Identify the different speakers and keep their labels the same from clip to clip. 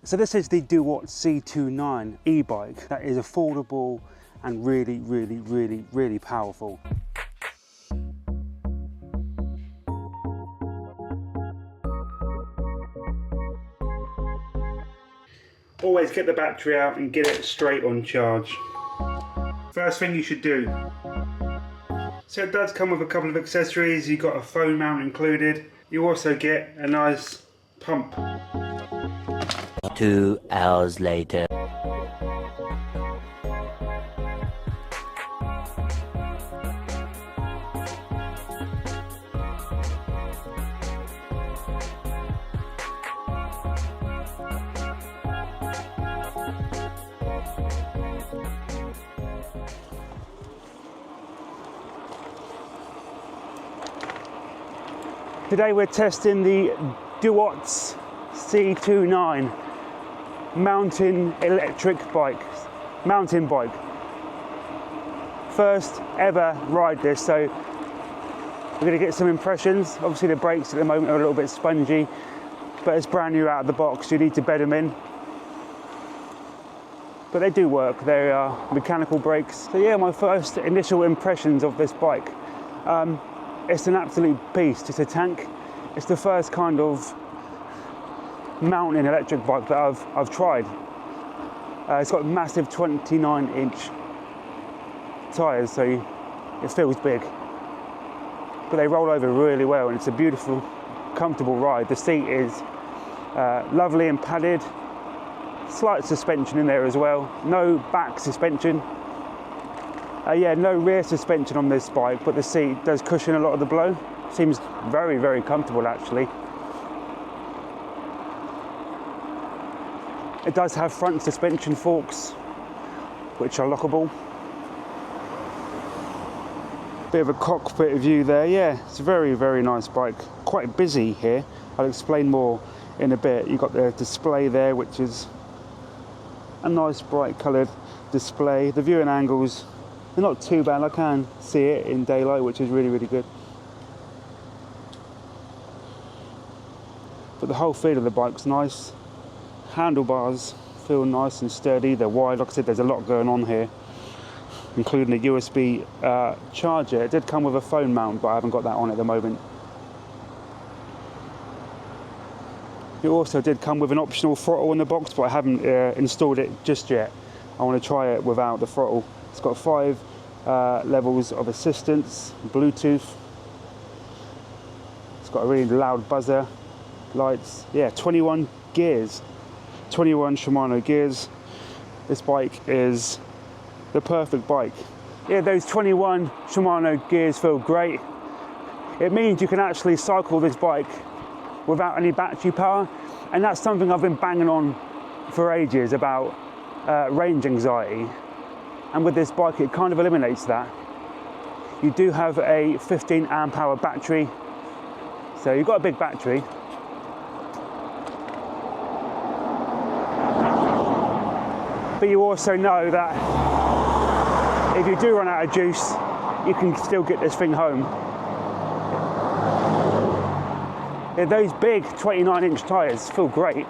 Speaker 1: So this is the DUOTTS C29 e-bike that is affordable and really powerful. Always get the battery out and get it straight on charge. First thing you should do. So it does come with a couple of accessories. You've got a phone mount included. You also get a nice pump.
Speaker 2: 2 hours later.
Speaker 1: Today we're testing the DUOTTS C29 mountain bike. First ever ride this, so we're going to get some impressions. Obviously the brakes at the moment are a little bit spongy, but it's brand new out of the box. You need to bed them in, but they do work. They are mechanical brakes. So yeah, my first initial impressions of this bike. It's an absolute beast. It's a tank. It's the first kind of mountain electric bike that I've tried. It's got massive 29-inch tyres, so it feels big. But they roll over really well, and it's a beautiful, comfortable ride. The seat is lovely and padded. Slight suspension in there as well. No back suspension. Yeah, no rear suspension on this bike, but the seat does cushion a lot of the blow. Seems very comfortable actually. It does have front suspension forks, which are lockable. Bit of a cockpit view there. Yeah, it's a very nice bike. Quite busy here. I'll explain more in a bit. You've got the display there, which is a nice bright coloured display. The viewing angles, they're not too bad. I can see it in daylight, which is really good. But the whole feel of the bike's nice. Handlebars feel nice and sturdy. They're wide. Like I said, there's a lot going on here, including a USB charger. It did come with a phone mount, but I haven't got that on at the moment. It also did come with an optional throttle in the box, but I haven't installed it just yet. I want to try it without the throttle. It's got 5 levels of assistance, Bluetooth. It's got a really loud buzzer, lights. Yeah, 21 gears, 21 Shimano gears. This bike is the perfect bike. Yeah, those 21 Shimano gears feel great. It means you can actually cycle this bike without any battery power, and that's something I've been banging on for ages about range anxiety. And with this bike, it kind of eliminates that. You do have a 15 amp hour battery, so you've got a big battery. But you also know that if you do run out of juice, you can still get this thing home. Yeah, those big 29-inch tyres feel great.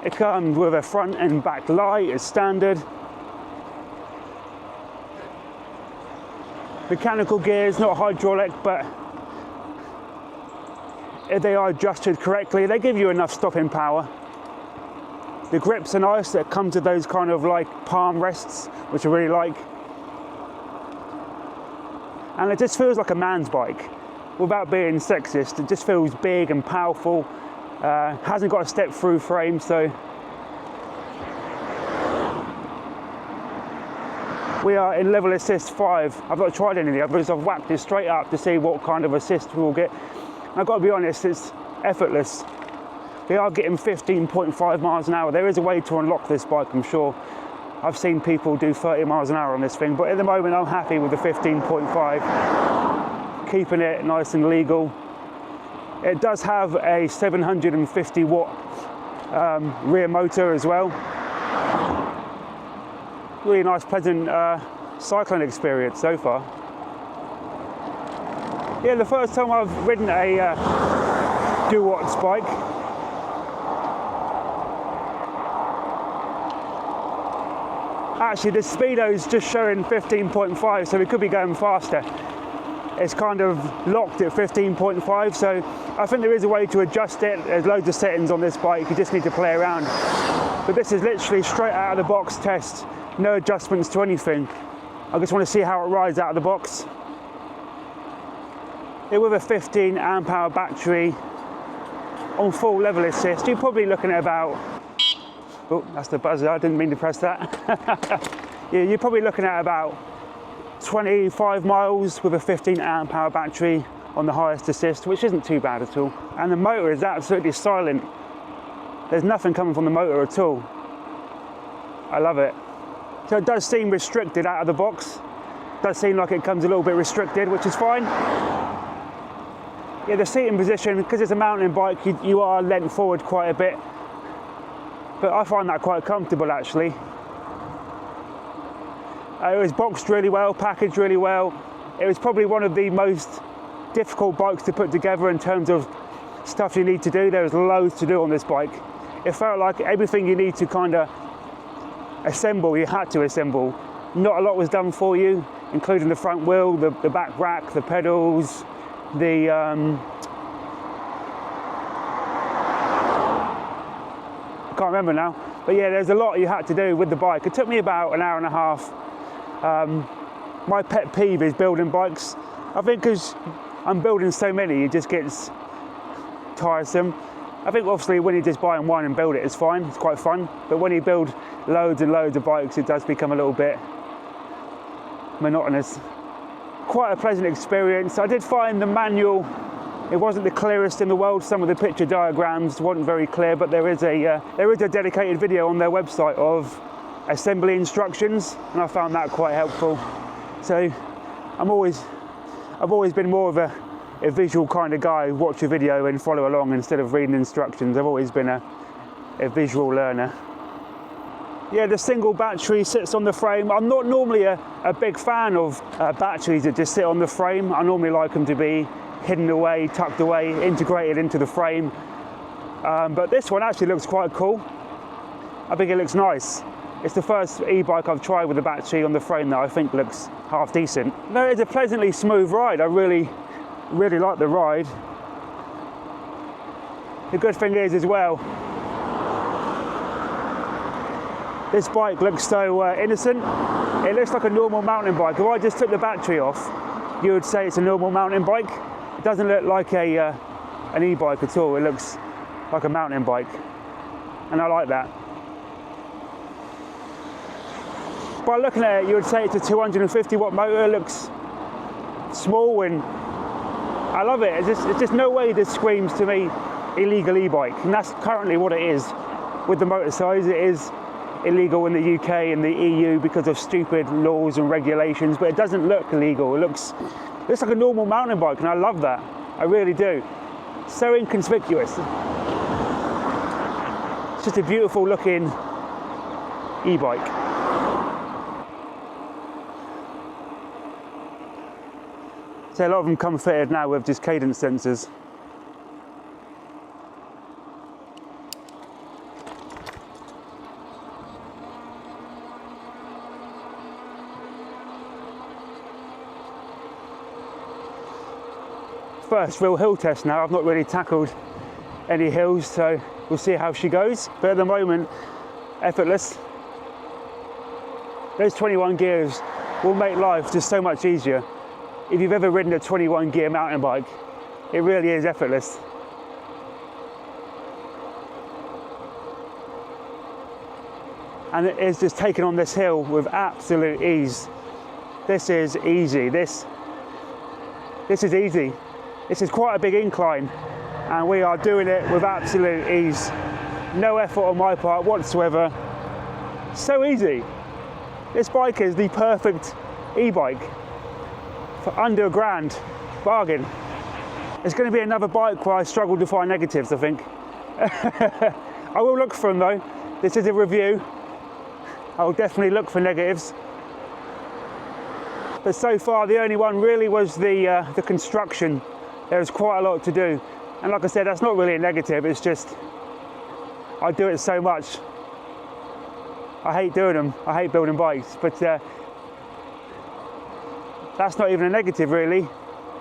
Speaker 1: It comes with a front and back light as standard. Mechanical gears, not hydraulic, but if they are adjusted correctly, they give you enough stopping power. The grips are nice. That comes with those kind of like palm rests, which I really like. And it just feels like a man's bike. Without being sexist, it just feels big and powerful. Hasn't got a step-through frame, so we are in level assist 5. I've not tried any of the others. I've whacked it straight up to see what kind of assist we'll get. I've got to be honest, it's effortless. We are getting 15.5 miles an hour. There is a way to unlock this bike, I'm sure. I've seen people do 30 miles an hour on this thing, but at the moment I'm happy with the 15.5. Keeping it nice and legal. It does have a 750 watt rear motor as well. Really nice, pleasant cycling experience so far. Yeah, the first time I've ridden a DUOTTS bike. Actually, the speedo's just showing 15.5, so we could be going faster. It's kind of locked at 15.5, so I think there is a way to adjust it. There's loads of settings on this bike, you just need to play around. But this is literally straight out of the box test, no adjustments to anything. I just want to see how it rides out of the box. With a 15 amp hour battery on full level assist, you're probably looking at about, oh, that's the buzzer, I didn't mean to press that. Yeah, you're probably looking at about 25 miles with a 15 amp hour battery on the highest assist, which isn't too bad at all. And the motor is absolutely silent. There's nothing coming from the motor at all. I love it. So it does seem restricted out of the box. It does seem like it comes a little bit restricted, which is fine. Yeah, the seating position, because it's a mountain bike, you are leant forward quite a bit. But I find that quite comfortable actually. It was boxed really well, packaged really well. It was probably one of the most difficult bikes to put together in terms of stuff you need to do. There was loads to do on this bike. It felt like everything you need to kind of assemble, you had to assemble. Not a lot was done for you, including the front wheel, the back rack, the pedals, the I can't remember now, but yeah, there's a lot you had to do with the bike. It took me about an hour and a half. My pet peeve is building bikes. I think because I'm building so many, it just gets tiresome. I think obviously when you just buy one and build it, it's fine, it's quite fun. But when you build loads and loads of bikes, it does become a little bit monotonous. Quite a pleasant experience. I did find the manual, it wasn't the clearest in the world. Some of the picture diagrams weren't very clear, but there is a dedicated video on their website of assembly instructions, and I found that quite helpful. So I've always been more of a visual kind of guy, watch a video and follow along instead of reading instructions. I've always been a visual learner. Yeah, the single battery sits on the frame. I'm not normally a big fan of batteries that just sit on the frame. I normally like them to be hidden away, tucked away, integrated into the frame. But this one actually looks quite cool. I think it looks nice. It's the first e-bike I've tried with a battery on the frame that I think looks half decent. No, it's a pleasantly smooth ride. I really like the ride. The good thing is as well, this bike looks so innocent. It looks like a normal mountain bike. If I just took the battery off, you would say it's a normal mountain bike. It doesn't look like an e-bike at all. It looks like a mountain bike, and I like that. By looking at it, you would say it's a 250 watt motor. It looks small, and I love it. It's just no way this screams to me illegal e-bike, and that's currently what it is with the motor size. It is illegal in the UK and the EU because of stupid laws and regulations, but it doesn't look illegal. It looks like a normal mountain bike, and I love that. I really do. So inconspicuous. It's just a beautiful looking e-bike. So a lot of them come fitted now with just cadence sensors. First real hill test now. I've not really tackled any hills, so we'll see how she goes. But at the moment, effortless. Those 21 gears will make life just so much easier. If you've ever ridden a 21 gear mountain bike, it really is effortless. And it is just taken on this hill with absolute ease. This is easy. This is easy. This is quite a big incline, and we are doing it with absolute ease. No effort on my part whatsoever. So easy. This bike is the perfect e-bike for under £1,000, bargain. It's going to be another bike where I struggle to find negatives, I think. I will look for them though. This is a review. I will definitely look for negatives. But so far the only one really was the construction. There was quite a lot to do. And like I said, that's not really a negative, it's just, I do it so much. I hate doing them, I hate building bikes, but that's not even a negative really.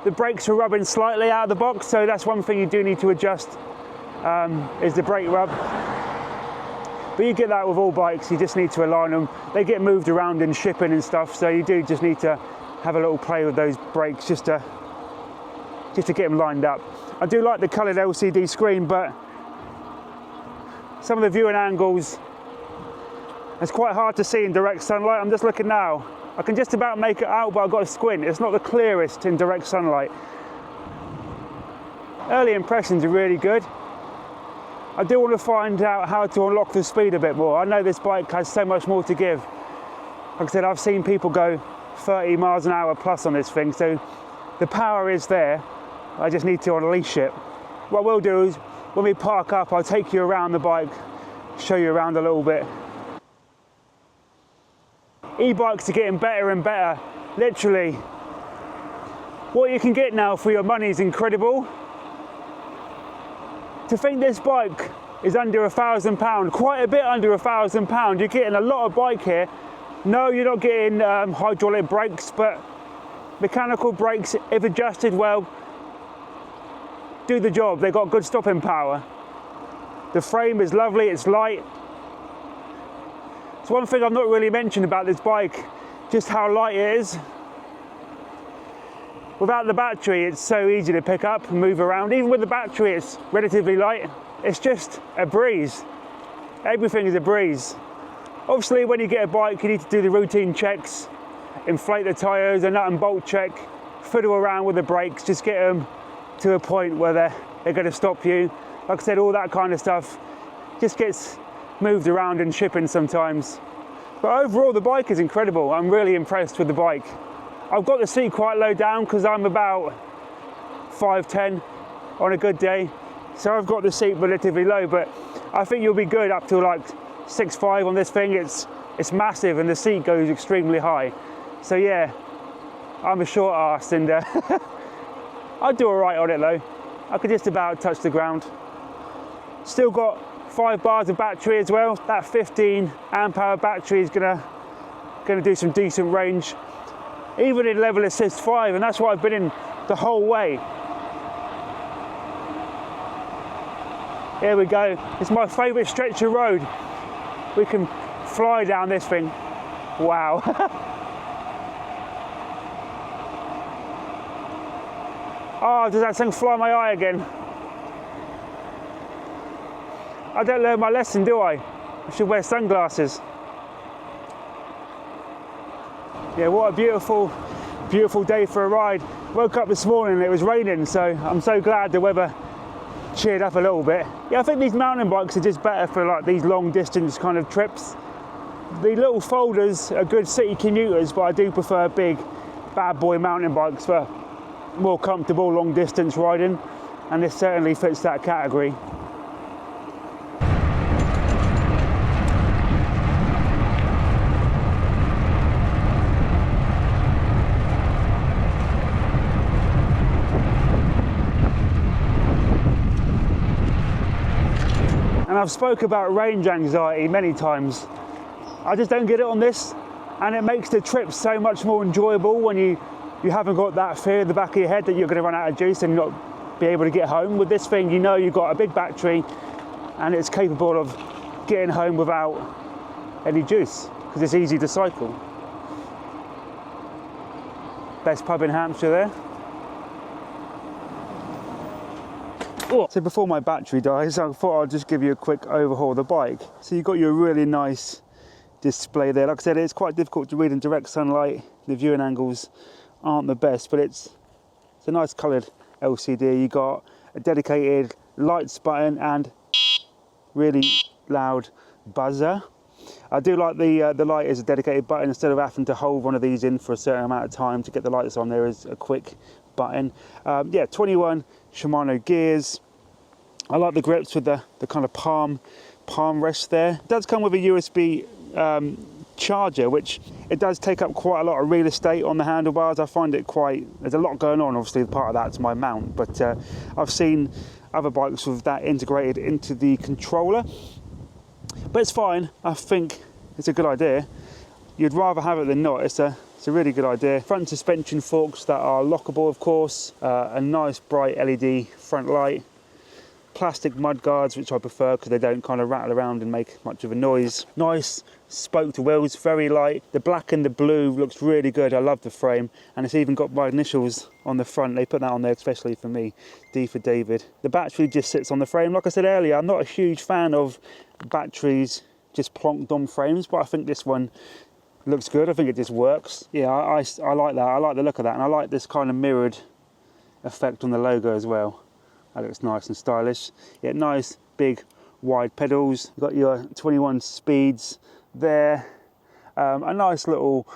Speaker 1: The brakes are rubbing slightly out of the box, so that's one thing you do need to adjust, is the brake rub. But you get that with all bikes, you just need to align them. They get moved around in shipping and stuff, so you do just need to have a little play with those brakes just to get them lined up. I do like the coloured LCD screen, but some of the viewing angles, it's quite hard to see in direct sunlight. I'm just looking now. I can just about make it out, but I've got to squint. It's not the clearest in direct sunlight. Early impressions are really good. I do want to find out how to unlock the speed a bit more. I know this bike has so much more to give. Like I said, I've seen people go 30 miles an hour plus on this thing, so the power is there. I just need to unleash it. What we'll do is, when we park up, I'll take you around the bike, show you around a little bit. E-bikes are getting better and better, literally. What you can get now for your money is incredible. To think this bike is under £1,000, quite a bit under £1,000, you're getting a lot of bike here. No, you're not getting hydraulic brakes, but mechanical brakes, if adjusted well, do the job. They've got good stopping power. The frame is lovely, it's light. It's one thing I've not really mentioned about this bike, just how light it is. Without the battery, it's so easy to pick up and move around. Even with the battery, it's relatively light. It's just a breeze. Everything is a breeze. Obviously, when you get a bike, you need to do the routine checks, inflate the tyres, a nut and bolt check, fiddle around with the brakes, just get them to a point where they're going to stop you. Like I said, all that kind of stuff just gets moved around in shipping sometimes. But overall, the bike is incredible. I'm really impressed with the bike. I've got the seat quite low down because I'm about 5'10" on a good day. So I've got the seat relatively low, but I think you'll be good up to like 6'5" on this thing. It's massive and the seat goes extremely high. So yeah, I'm a short arse and I'd do all right on it though. I could just about touch the ground. Still got 5 bars of battery as well. That 15 amp hour battery is gonna do some decent range. Even in level assist 5, and that's what I've been in the whole way. Here we go. It's my favourite stretch of road. We can fly down this thing. Wow. Oh, does that thing fly my eye again? I don't learn my lesson, do I? I should wear sunglasses. Yeah, what a beautiful, beautiful day for a ride. Woke up this morning and it was raining, so I'm so glad the weather cheered up a little bit. Yeah, I think these mountain bikes are just better for like these long distance kind of trips. The little folders are good city commuters, but I do prefer big bad boy mountain bikes for more comfortable long distance riding, and this certainly fits that category. And I've spoke about range anxiety many times. I just don't get it on this, and it makes the trip so much more enjoyable when you haven't got that fear in the back of your head that you're going to run out of juice and not be able to get home. With this thing, you know you've got a big battery and it's capable of getting home without any juice because it's easy to cycle. Best pub in Hampshire there. So before my battery dies, I thought I'd just give you a quick overhaul of the bike. So you've got your really nice display there. Like I said, it's quite difficult to read in direct sunlight. The viewing angles aren't the best, but it's a nice coloured LCD. You got a dedicated lights button and really loud buzzer. I do like the light is a dedicated button instead of having to hold one of these in for a certain amount of time to get the lights on. There is a quick button. Yeah, 21 Shimano gears. I like the grips with the kind of palm rest there. It does come with a USB charger, which it does take up quite a lot of real estate on the handlebars. I find it there's a lot going on. Obviously part of that's my mount, but I've seen other bikes with that integrated into the controller. But it's fine. I think it's a good idea. You'd rather have it than not. It's a really good idea. Front suspension forks that are lockable, of course. A nice bright LED front light. Plastic mud guards, which I prefer because they don't kind of rattle around and make much of a noise. Nice spoked wheels, very light. The black and the blue looks really good. I love the frame, and it's even got my initials on the front. They put that on there especially for me, D for David. The battery just sits on the frame. Like I said earlier, I'm not a huge fan of batteries just plonked on frames, but I think this one looks good. I think it just works. Yeah, I like that. I like the look of that, and I like this kind of mirrored effect on the logo as well. That looks nice and stylish. Yeah, nice big wide pedals. You've got your 21 speeds there. A nice little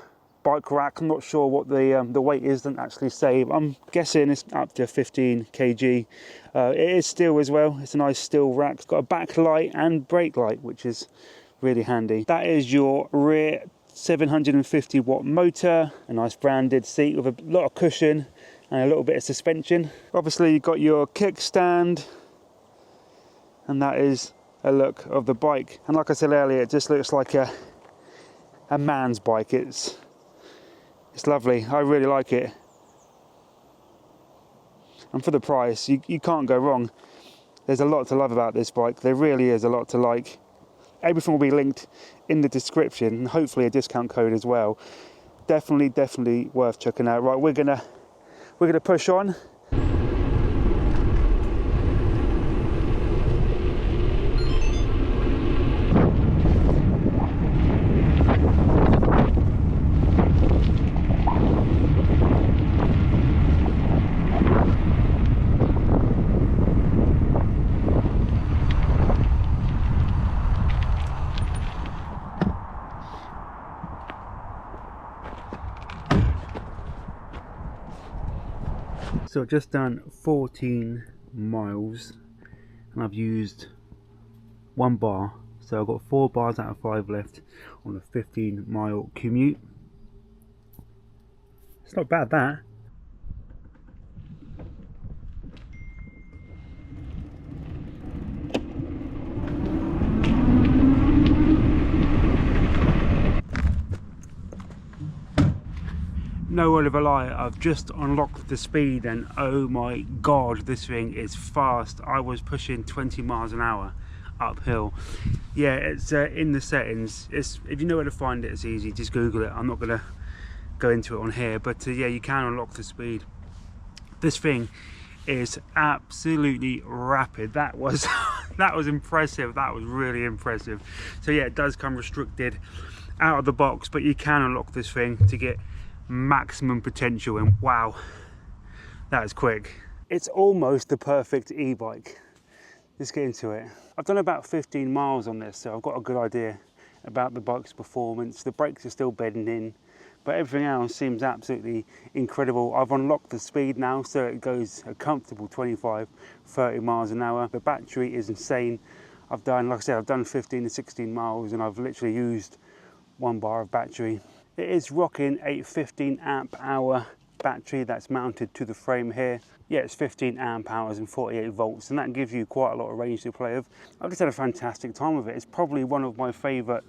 Speaker 1: bike rack. I'm not sure what the weight is, doesn't actually say. I'm guessing it's up to 15 kg. It is steel as well. It's a nice steel rack. It's got a backlight and brake light, which is really handy. That is your rear 750 watt motor. A nice branded seat with a lot of cushion and a little bit of suspension. Obviously you've got your kickstand, and that is a look of the bike. And like I said earlier, it just looks like a man's bike. It's lovely. I really like it. And for the price, you can't go wrong. There's a lot to love about this bike. There really is a lot to like. Everything will be linked in the description, and hopefully a discount code as well. Definitely worth checking out. Right, we're gonna push on. So I've just done 14 miles and I've used 1 bar, so I've got 4 bars out of 5 left on a 15-mile commute. It's not bad, that. No word of a lie, I've just unlocked the speed, and oh my god, this thing is fast. I was pushing 20 miles an hour uphill. Yeah, it's in the settings. If you know where to find it, it's easy, just Google it. I'm not going to go into it on here, but yeah, you can unlock the speed. This thing is absolutely rapid. That was that was impressive. That was really impressive. So yeah, it does come restricted out of the box, but you can unlock this thing to get maximum potential, and wow, that is quick. It's almost the perfect e-bike. Let's get into it. I've done about 15 miles on this, so I've got a good idea about the bike's performance. The brakes are still bedding in, but everything else seems absolutely incredible. I've unlocked the speed now, so it goes a comfortable 25-30 miles an hour. The battery is insane. I've done, like I said, I've done 15 to 16 miles and I've literally used 1 bar of battery. It is rocking a 15 amp hour battery that's mounted to the frame here. Yeah, it's 15 amp hours and 48 volts, and that gives you quite a lot of range to play with. I've just had a fantastic time with it. It's probably one of my favourite.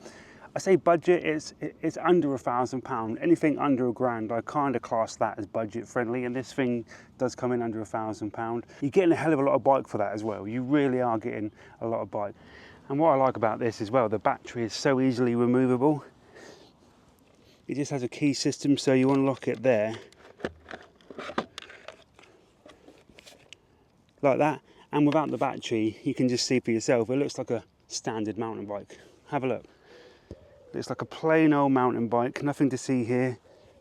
Speaker 1: I say budget, it's under £1,000. Anything under £1,000, I kind of class that as budget friendly, and this thing does come in under £1,000. You're getting a hell of a lot of bike for that as well. You really are getting a lot of bike. And what I like about this as well, the battery is so easily removable. It just has a key system, so you unlock it there, like that, and without the battery, you can just see for yourself, it looks like a standard mountain bike. Have a look. It's like a plain old mountain bike, nothing to see here,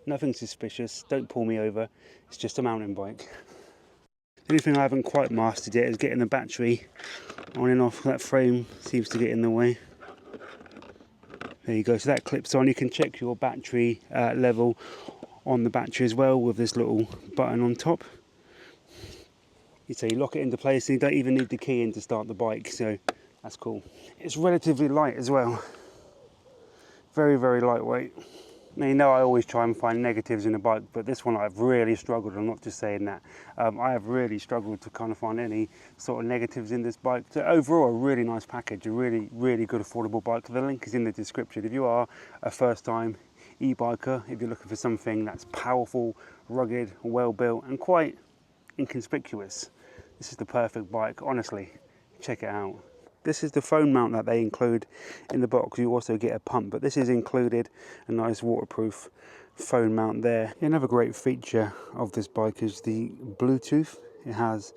Speaker 1: nothing suspicious, don't pull me over, it's just a mountain bike. The only thing I haven't quite mastered yet is getting the battery on and off. That frame seems to get in the way. There you go, so that clips on. You can check your battery level on the battery as well with this little button on top. So you lock it into place and you don't even need the key in to start the bike, so that's cool. It's relatively light as well. Very, very lightweight. Now, you know I always try and find negatives in a bike, but this one I've really struggled. I'm not just saying that. I have really struggled to kind of find any sort of negatives in this bike. So overall, a really nice package, a really, really good affordable bike. The link is in the description. If you are a first-time e-biker, if you're looking for something that's powerful, rugged, well-built, and quite inconspicuous, this is the perfect bike. Honestly, check it out. This is the phone mount that they include in the box. You also get a pump, but this is included, a nice waterproof phone mount there. Another great feature of this bike is the Bluetooth. It has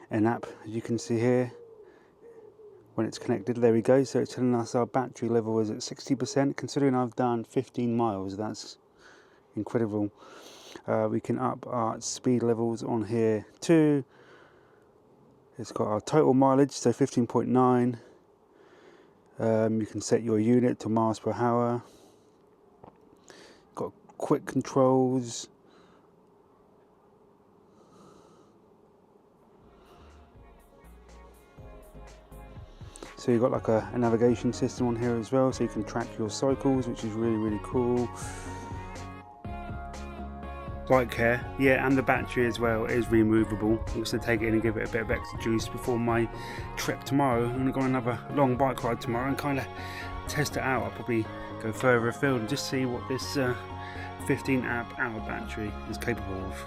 Speaker 1: an app, as you can see here, when it's connected. There we go. So it's telling us our battery level is at 60%. Considering I've done 15 miles, that's incredible. We can up our speed levels on here too. It's got our total mileage, so 15.9. You can set your unit to miles per hour. Got quick controls. So you've got like a navigation system on here as well, so you can track your cycles, which is really, really cool. Bike care, yeah, and the battery as well is removable. I'm just gonna take it in and give it a bit of extra juice before my trip tomorrow. I'm gonna go on another long bike ride tomorrow and kind of test it out. I'll probably go further afield and just see what this 15 amp hour battery is capable of.